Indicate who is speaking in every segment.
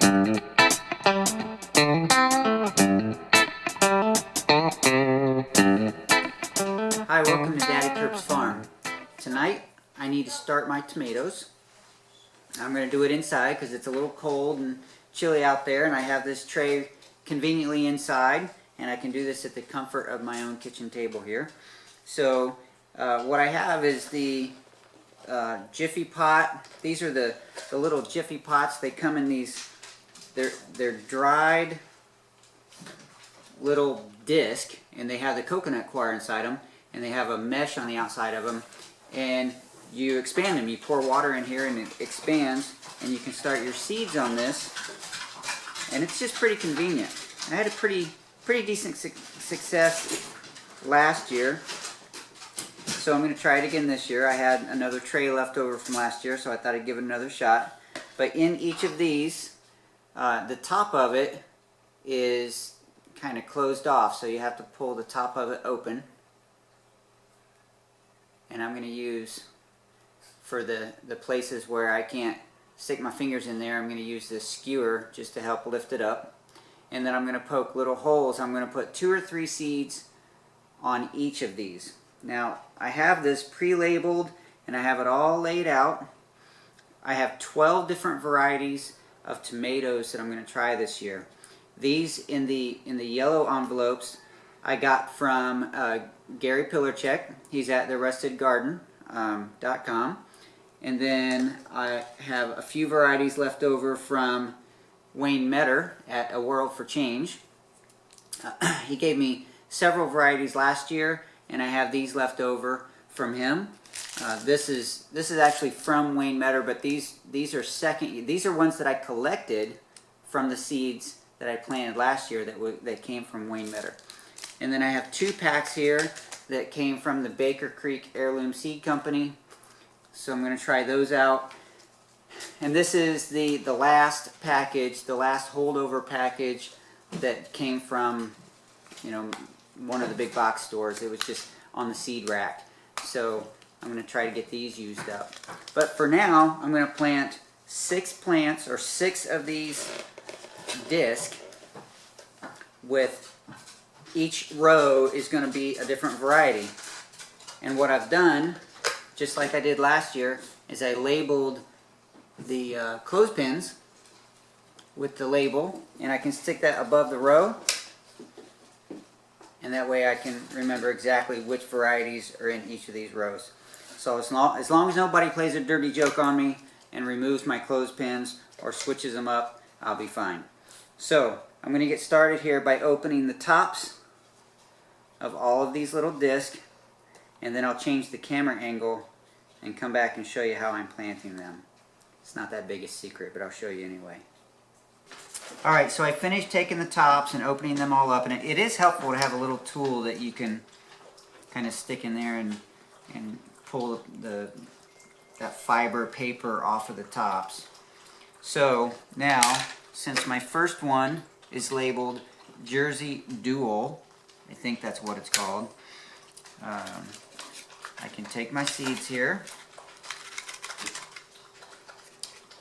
Speaker 1: Hi, welcome to Daddy Kirk's farm. Tonight I need to start my tomatoes. I'm going to do it inside because it's a little cold and chilly out there, and I have this tray conveniently inside, and I can do this at the comfort of my own kitchen table here. So what I have is the Jiffy pot. These are the little Jiffy pots. They come in these, they're dried little disc, and they have the coconut coir inside them, and they have a mesh on the outside of them, and you expand them. You pour water in here and it expands, and you can start your seeds on this, and it's just pretty convenient. I had a pretty decent success last year, so I'm going to try it again this year. I had another tray left over from last year, so I thought I'd give it another shot. But in each of these, the top of it is kind of closed off, so you have to pull the top of it open. And I'm going to use, for the places where I can't stick my fingers in there, I'm going to use this skewer just to help lift it up. And then I'm going to poke little holes. I'm going to put 2 or 3 seeds on each of these. Now, I have this pre-labeled and I have it all laid out. I have 12 different varieties of tomatoes that I'm going to try this year. These in the yellow envelopes I got from Gary Pillarcheck. He's at therustedgarden.com. And then I have a few varieties left over from Wayne Metter at A World for Change. He gave me several varieties last year, and I have these left over from him. This is actually from Wayne Metter, but these are these are ones that I collected from the seeds that I planted last year that came from Wayne Metter. And then I have 2 packs here that came from the Baker Creek Heirloom Seed Company. So I'm going to try those out. And this is the last package, the last holdover package that came from, you know, one of the big box stores. It was just on the seed rack. So I'm going to try to get these used up. But for now, I'm going to plant 6 plants, or 6 of these disc, with each row is going to be a different variety. And what I've done, just like I did last year, is I labeled the clothespins with the label, and I can stick that above the row, and that way I can remember exactly which varieties are in each of these rows. So as long as nobody plays a dirty joke on me and removes my clothespins or switches them up, I'll be fine. So I'm going to get started here by opening the tops of all of these little discs, and then I'll change the camera angle and come back and show you how I'm planting them. It's not that big a secret, but I'll show you anyway. Alright, so I finished taking the tops and opening them all up, and it is helpful to have a little tool that you can kind of stick in there and pull that fiber paper off of the tops. So now, since my first one is labeled Jersey Dual, I think that's what it's called, I can take my seeds here.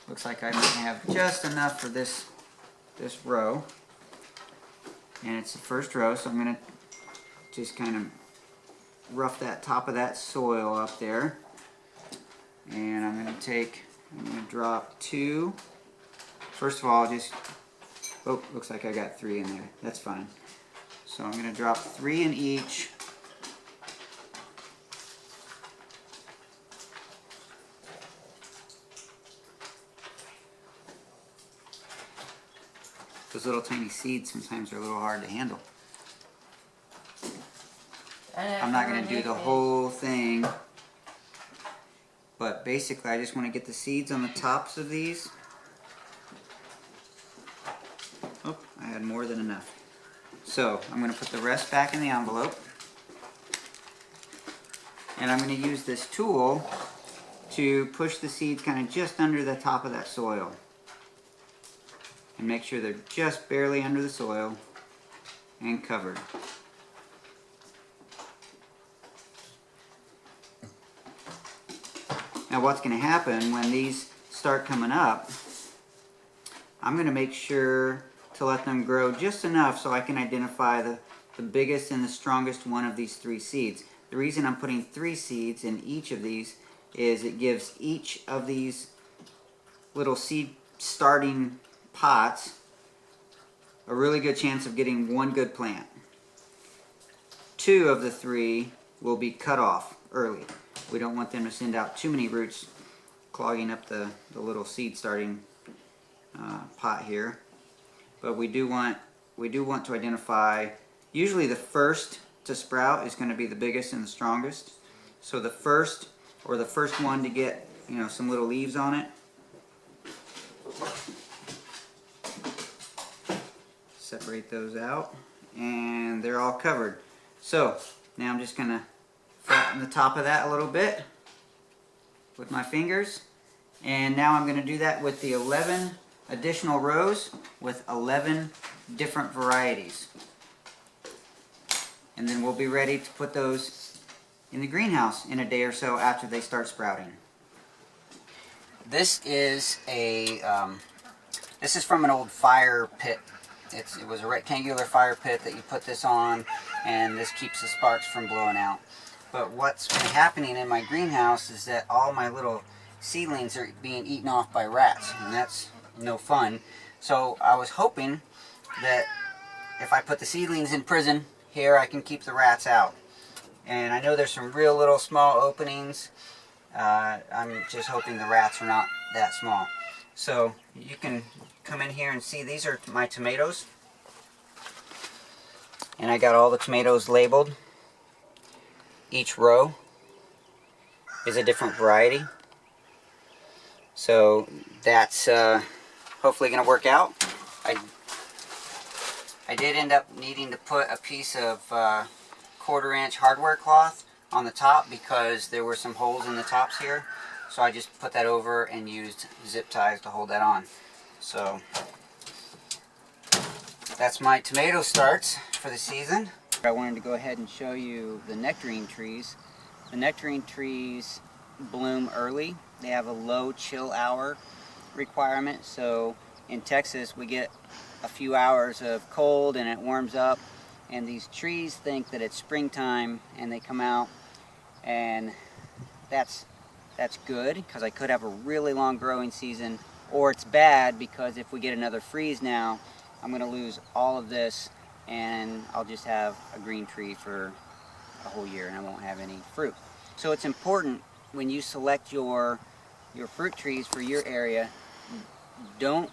Speaker 1: Looks like I might have just enough for this row, and it's the first row, so I'm going to just kind of rough that top of that soil up there, and I'm going to drop 2. First of all, oh, looks like I got 3 in there. That's fine. So I'm going to drop 3 in each. Those little tiny seeds sometimes are a little hard to handle. I'm not going to do the whole thing, but basically I just want to get the seeds on the tops of these. Oh, I had more than enough. So I'm going to put the rest back in the envelope, and I'm going to use this tool to push the seeds kind of just under the top of that soil, and make sure they're just barely under the soil and covered. Now what's going to happen when these start coming up, I'm going to make sure to let them grow just enough so I can identify the biggest and the strongest one of these 3 seeds. The reason I'm putting 3 seeds in each of these is it gives each of these little seed starting pots a really good chance of getting one good plant. 2 of the 3 will be cut off early. We don't want them to send out too many roots clogging up the little seed starting pot here. But we do want to identify, usually the first to sprout is going to be the biggest and the strongest. So the first one to get, some little leaves on it. Separate those out, and they're all covered. So now I'm just going to flatten the top of that a little bit with my fingers, and now I'm going to do that with the 11 additional rows with 11 different varieties, and then we'll be ready to put those in the greenhouse in a day or so after they start sprouting. This is from an old fire pit. It was a rectangular fire pit that you put this on, and this keeps the sparks from blowing out. But what's been happening in my greenhouse is that all my little seedlings are being eaten off by rats, and that's no fun. So I was hoping that if I put the seedlings in prison here, I can keep the rats out. And I know there's some real little small openings. I'm just hoping the rats are not that small. So you can come in here and see these are my tomatoes. And I got all the tomatoes labeled. Each row is a different variety. So that's hopefully going to work out. I did end up needing to put a piece of 1/4 inch hardware cloth on the top because there were some holes in the tops here. So I just put that over and used zip ties to hold that on. So that's my tomato starts for the season. I wanted to go ahead and show you the nectarine trees. The nectarine trees bloom early. They have a low chill hour requirement. So in Texas we get a few hours of cold and it warms up, and these trees think that it's springtime and they come out, and that's good because I could have a really long growing season, or it's bad because if we get another freeze now, I'm going to lose all of this and I'll just have a green tree for a whole year and I won't have any fruit. So it's important when you select your fruit trees for your area, don't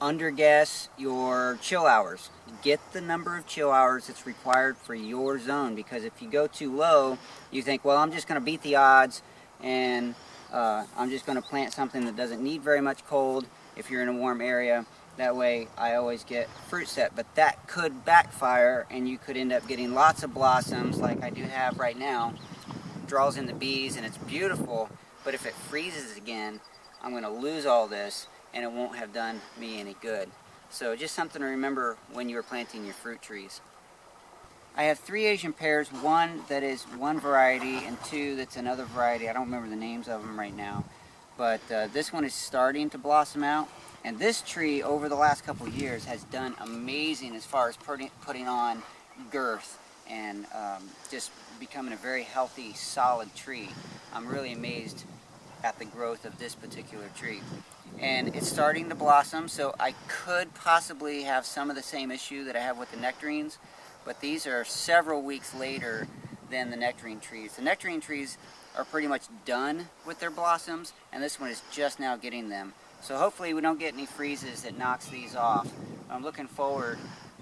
Speaker 1: underguess your chill hours. Get the number of chill hours that's required for your zone, because if you go too low, you think, well, I'm just going to beat the odds and I'm just going to plant something that doesn't need very much cold if you're in a warm area. That way I always get fruit set, but that could backfire and you could end up getting lots of blossoms like I do have right now. Draws in the bees and it's beautiful, but if it freezes again, I'm going to lose all this and it won't have done me any good. So just something to remember when you're planting your fruit trees. I have 3 Asian pears, one that is one variety and 2 that's another variety. I don't remember the names of them right now, but this one is starting to blossom out. And this tree over the last couple of years has done amazing as far as putting on girth and just becoming a very healthy, solid tree. I'm really amazed at the growth of this particular tree. And it's starting to blossom, so I could possibly have some of the same issue that I have with the nectarines, but these are several weeks later than the nectarine trees. The nectarine trees are pretty much done with their blossoms, and this one is just now getting them. So hopefully we don't get any freezes that knocks these off. I'm looking forward.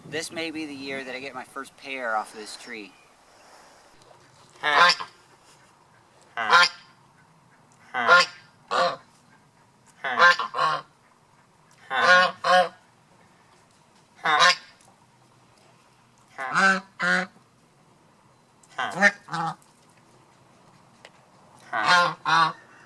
Speaker 1: This may be the year that I get my first pear off of this tree. Hi.